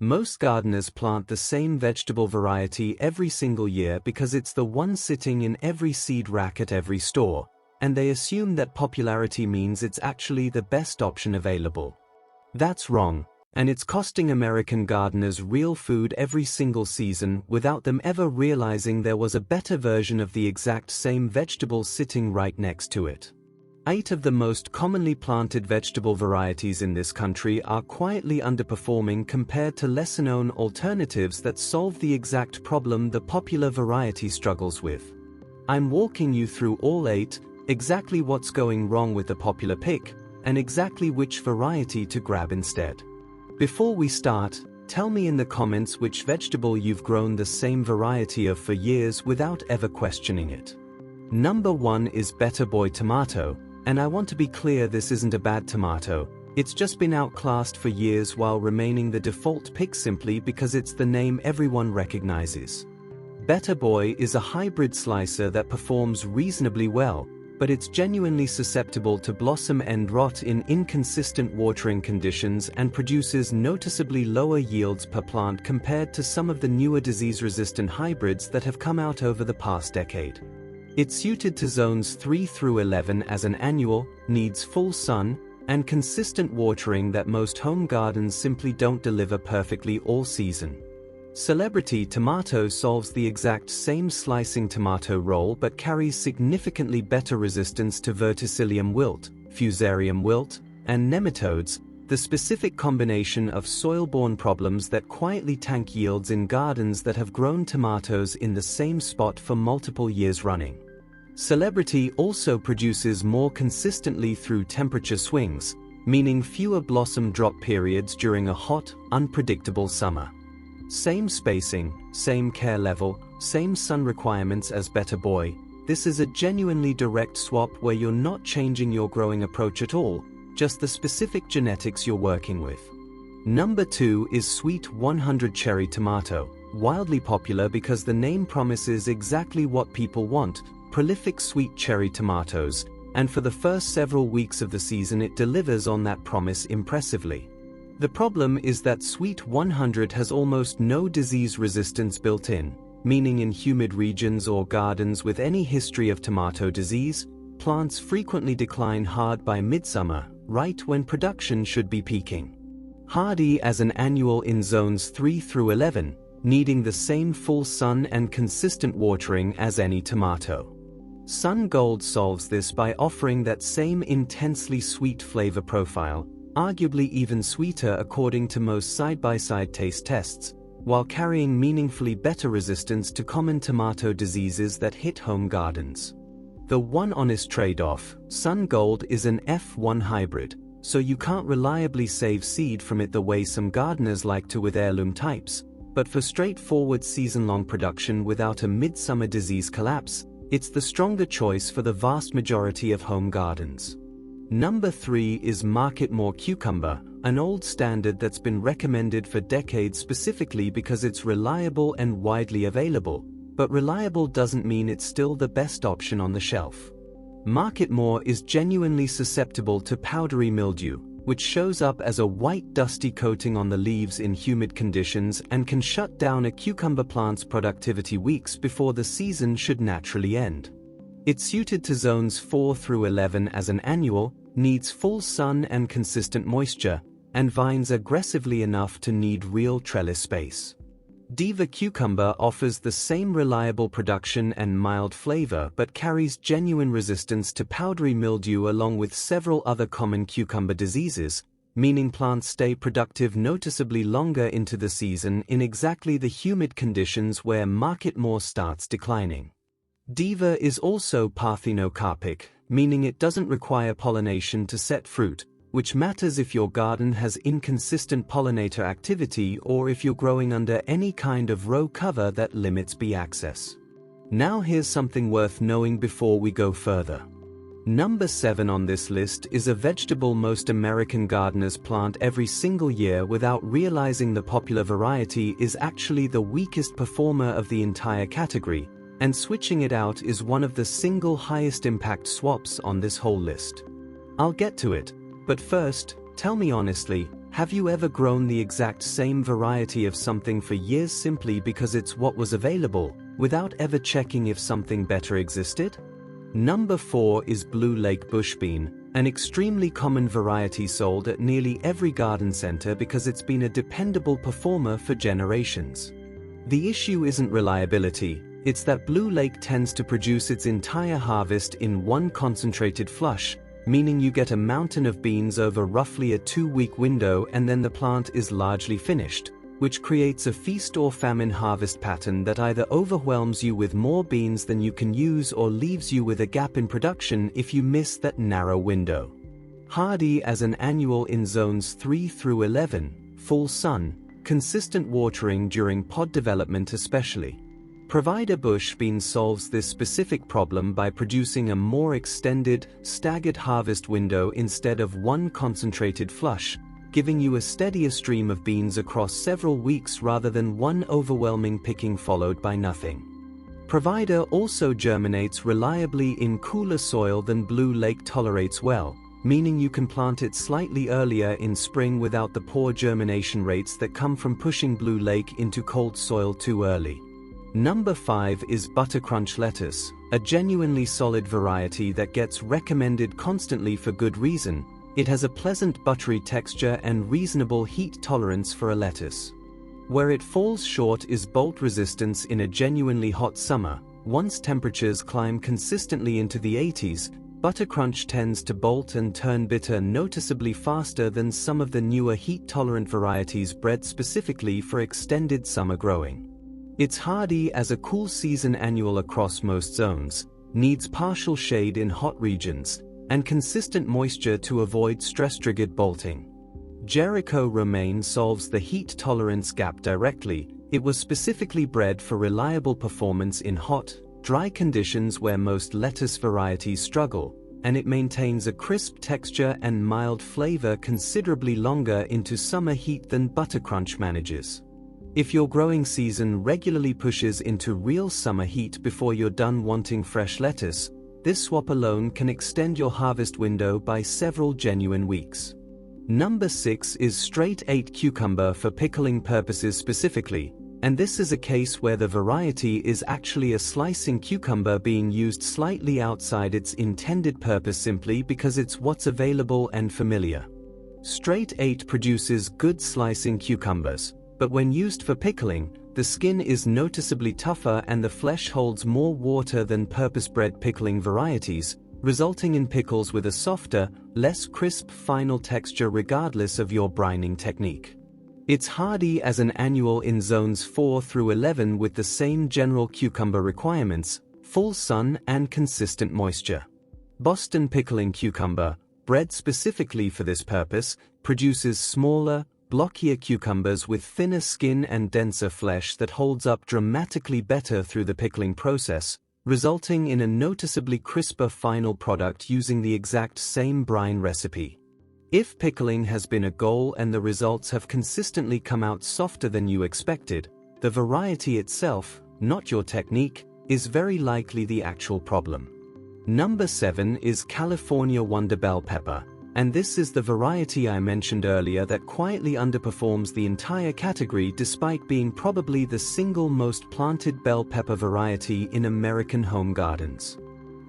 Most gardeners plant the same vegetable variety every single year because it's the one sitting in every seed rack at every store, and they assume that popularity means it's actually the best option available. That's wrong, and it's costing American gardeners real food every single season without them ever realizing there was a better version of the exact same vegetable sitting right next to it. 8 of the most commonly planted vegetable varieties in this country are quietly underperforming compared to lesser-known alternatives that solve the exact problem the popular variety struggles with. I'm walking you through all 8, exactly what's going wrong with the popular pick, and exactly which variety to grab instead. Before we start, tell me in the comments which vegetable you've grown the same variety of for years without ever questioning it. Number 1 is Better Boy tomato. And I want to be clear, this isn't a bad tomato, it's just been outclassed for years while remaining the default pick simply because it's the name everyone recognizes. Better Boy is a hybrid slicer that performs reasonably well, but it's genuinely susceptible to blossom end rot in inconsistent watering conditions and produces noticeably lower yields per plant compared to some of the newer disease-resistant hybrids that have come out over the past decade. It's suited to zones 3 through 11 as an annual, needs full sun, and consistent watering that most home gardens simply don't deliver perfectly all season. Celebrity Tomato solves the exact same slicing tomato role but carries significantly better resistance to verticillium wilt, fusarium wilt, and nematodes, the specific combination of soil-borne problems that quietly tank yields in gardens that have grown tomatoes in the same spot for multiple years running. Celebrity also produces more consistently through temperature swings, meaning fewer blossom drop periods during a hot, unpredictable summer. Same spacing, same care level, same sun requirements as Better Boy. This is a genuinely direct swap where you're not changing your growing approach at all, just the specific genetics you're working with. Number 2 is Sweet 100 Cherry Tomato, wildly popular because the name promises exactly what people want: prolific sweet cherry tomatoes, and for the first several weeks of the season it delivers on that promise impressively. The problem is that Sweet 100 has almost no disease resistance built in, meaning in humid regions or gardens with any history of tomato disease, plants frequently decline hard by midsummer, right when production should be peaking. Hardy as an annual in zones 3 through 11, needing the same full sun and consistent watering as any tomato. Sun Gold solves this by offering that same intensely sweet flavor profile, arguably even sweeter according to most side-by-side taste tests, while carrying meaningfully better resistance to common tomato diseases that hit home gardens. The one honest trade-off: Sun Gold is an F1 hybrid, so you can't reliably save seed from it the way some gardeners like to with heirloom types, but for straightforward season-long production without a midsummer disease collapse, it's the stronger choice for the vast majority of home gardens. Number 3 is Market More Cucumber, an old standard that's been recommended for decades specifically because it's reliable and widely available, but reliable doesn't mean it's still the best option on the shelf. Market More is genuinely susceptible to powdery mildew, which shows up as a white dusty coating on the leaves in humid conditions and can shut down a cucumber plant's productivity weeks before the season should naturally end. It's suited to zones 4 through 11 as an annual, needs full sun and consistent moisture, and vines aggressively enough to need real trellis space. Diva Cucumber offers the same reliable production and mild flavor but carries genuine resistance to powdery mildew along with several other common cucumber diseases, meaning plants stay productive noticeably longer into the season in exactly the humid conditions where Market More starts declining. Diva is also parthenocarpic, meaning it doesn't require pollination to set fruit, which matters if your garden has inconsistent pollinator activity or if you're growing under any kind of row cover that limits bee access. Now here's something worth knowing before we go further. Number 7 on this list is a vegetable most American gardeners plant every single year without realizing the popular variety is actually the weakest performer of the entire category, and switching it out is one of the single highest impact swaps on this whole list. I'll get to it, but first, tell me honestly, Have you ever grown the exact same variety of something for years simply because it's what was available, without ever checking if something better existed? Number 4 is Blue Lake Bush Bean, an extremely common variety sold at nearly every garden center because it's been a dependable performer for generations. The issue isn't reliability, it's that Blue Lake tends to produce its entire harvest in one concentrated flush, meaning you get a mountain of beans over roughly a 2-week window and then the plant is largely finished, which creates a feast or famine harvest pattern that either overwhelms you with more beans than you can use or leaves you with a gap in production if you miss that narrow window. Hardy as an annual in zones 3 through 11, full sun, consistent watering during pod development especially. Provider bush bean solves this specific problem by producing a more extended, staggered harvest window instead of one concentrated flush, giving you a steadier stream of beans across several weeks rather than one overwhelming picking followed by nothing. Provider also germinates reliably in cooler soil than Blue Lake tolerates well, meaning you can plant it slightly earlier in spring without the poor germination rates that come from pushing Blue Lake into cold soil too early. Number 5 is Buttercrunch lettuce, a genuinely solid variety that gets recommended constantly for good reason. It has a pleasant buttery texture and reasonable heat tolerance for a lettuce. Where it falls short is bolt resistance in a genuinely hot summer. Once temperatures climb consistently into the 80s, Buttercrunch tends to bolt and turn bitter noticeably faster than some of the newer heat-tolerant varieties bred specifically for extended summer growing. It's hardy as a cool season annual across most zones, needs partial shade in hot regions, and consistent moisture to avoid stress-triggered bolting. Jericho romaine solves the heat tolerance gap directly. It was specifically bred for reliable performance in hot, dry conditions where most lettuce varieties struggle, and it maintains a crisp texture and mild flavor considerably longer into summer heat than Buttercrunch manages. If your growing season regularly pushes into real summer heat before you're done wanting fresh lettuce, this swap alone can extend your harvest window by several genuine weeks. Number 6 is Straight 8 cucumber for pickling purposes specifically, and this is a case where the variety is actually a slicing cucumber being used slightly outside its intended purpose simply because it's what's available and familiar. Straight 8 produces good slicing cucumbers, but when used for pickling, the skin is noticeably tougher and the flesh holds more water than purpose-bred pickling varieties, resulting in pickles with a softer, less crisp final texture regardless of your brining technique. It's hardy as an annual in zones 4 through 11 with the same general cucumber requirements, full sun and consistent moisture. Boston pickling cucumber, bred specifically for this purpose, produces smaller, blockier cucumbers with thinner skin and denser flesh that holds up dramatically better through the pickling process, resulting in a noticeably crisper final product using the exact same brine recipe. If pickling has been a goal and the results have consistently come out softer than you expected, the variety itself, not your technique, is very likely the actual problem. Number 7 is California Wonder Bell Pepper, and this is the variety I mentioned earlier that quietly underperforms the entire category despite being probably the single most planted bell pepper variety in American home gardens.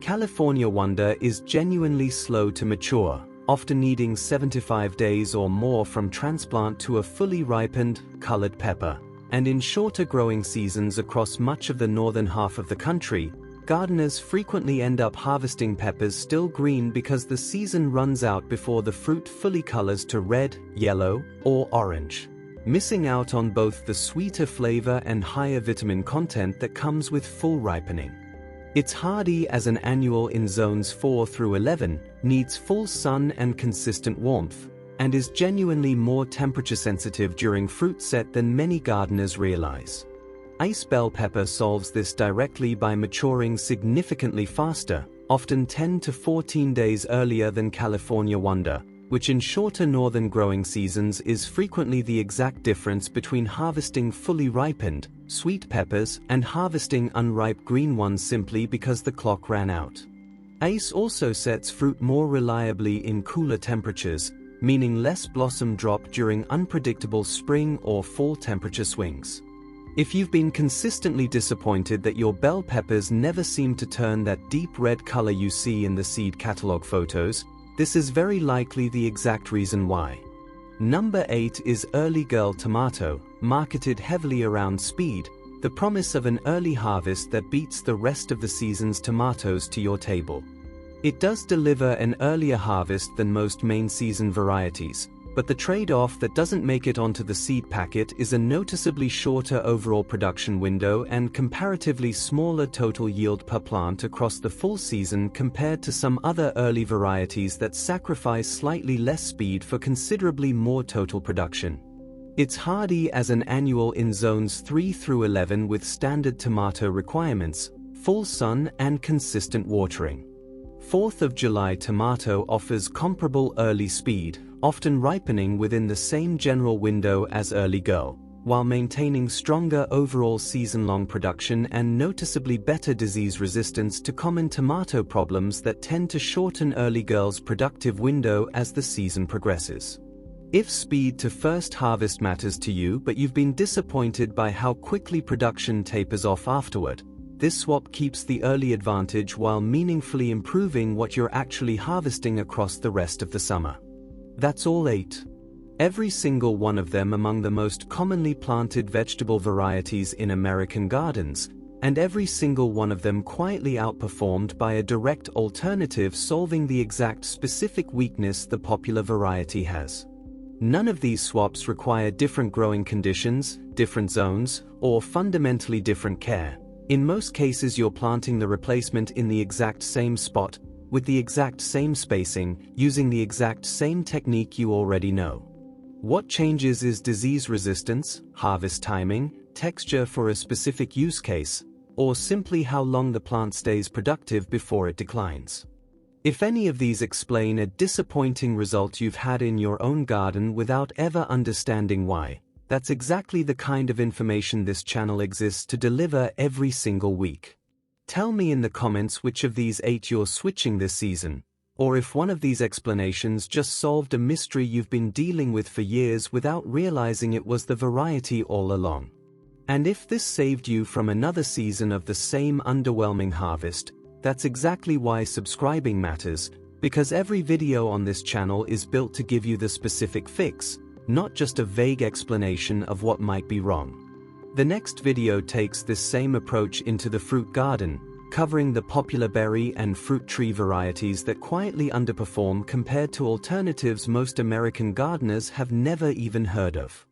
California Wonder is genuinely slow to mature, often needing 75 days or more from transplant to a fully ripened, colored pepper, and in shorter growing seasons across much of the northern half of the country, gardeners frequently end up harvesting peppers still green because the season runs out before the fruit fully colors to red, yellow, or orange, missing out on both the sweeter flavor and higher vitamin content that comes with full ripening. It's hardy as an annual in zones 4 through 11, needs full sun and consistent warmth, and is genuinely more temperature sensitive during fruit set than many gardeners realize. Ice bell pepper solves this directly by maturing significantly faster, often 10 to 14 days earlier than California Wonder, which in shorter northern growing seasons is frequently the exact difference between harvesting fully ripened, sweet peppers and harvesting unripe green ones simply because the clock ran out. Ice also sets fruit more reliably in cooler temperatures, meaning less blossom drop during unpredictable spring or fall temperature swings. If you've been consistently disappointed that your bell peppers never seem to turn that deep red color you see in the seed catalog photos, this is very likely the exact reason why. Number 8 is Early Girl Tomato, marketed heavily around speed, the promise of an early harvest that beats the rest of the season's tomatoes to your table. It does deliver an earlier harvest than most main season varieties, but the trade-off that doesn't make it onto the seed packet is a noticeably shorter overall production window and comparatively smaller total yield per plant across the full season compared to some other early varieties that sacrifice slightly less speed for considerably more total production. It's hardy as an annual in zones 3 through 11 with standard tomato requirements, full sun and consistent watering. 4th of July tomato offers comparable early speed, often ripening within the same general window as Early Girl, while maintaining stronger overall season-long production and noticeably better disease resistance to common tomato problems that tend to shorten Early Girl's productive window as the season progresses. If speed to first harvest matters to you but you've been disappointed by how quickly production tapers off afterward, this swap keeps the early advantage while meaningfully improving what you're actually harvesting across the rest of the summer. That's all 8. Every single one of them among the most commonly planted vegetable varieties in American gardens, and every single one of them quietly outperformed by a direct alternative solving the exact specific weakness the popular variety has. None of these swaps require different growing conditions, different zones, or fundamentally different care. In most cases you're planting the replacement in the exact same spot, with the exact same spacing, using the exact same technique you already know. What changes is disease resistance, harvest timing, texture for a specific use case, or simply how long the plant stays productive before it declines. If any of these explain a disappointing result you've had in your own garden without ever understanding why, that's exactly the kind of information this channel exists to deliver every single week. Tell me in the comments which of these 8 you're switching this season, or if one of these explanations just solved a mystery you've been dealing with for years without realizing it was the variety all along. And if this saved you from another season of the same underwhelming harvest, that's exactly why subscribing matters, because every video on this channel is built to give you the specific fix, not just a vague explanation of what might be wrong. The next video takes this same approach into the fruit garden, covering the popular berry and fruit tree varieties that quietly underperform compared to alternatives most American gardeners have never even heard of.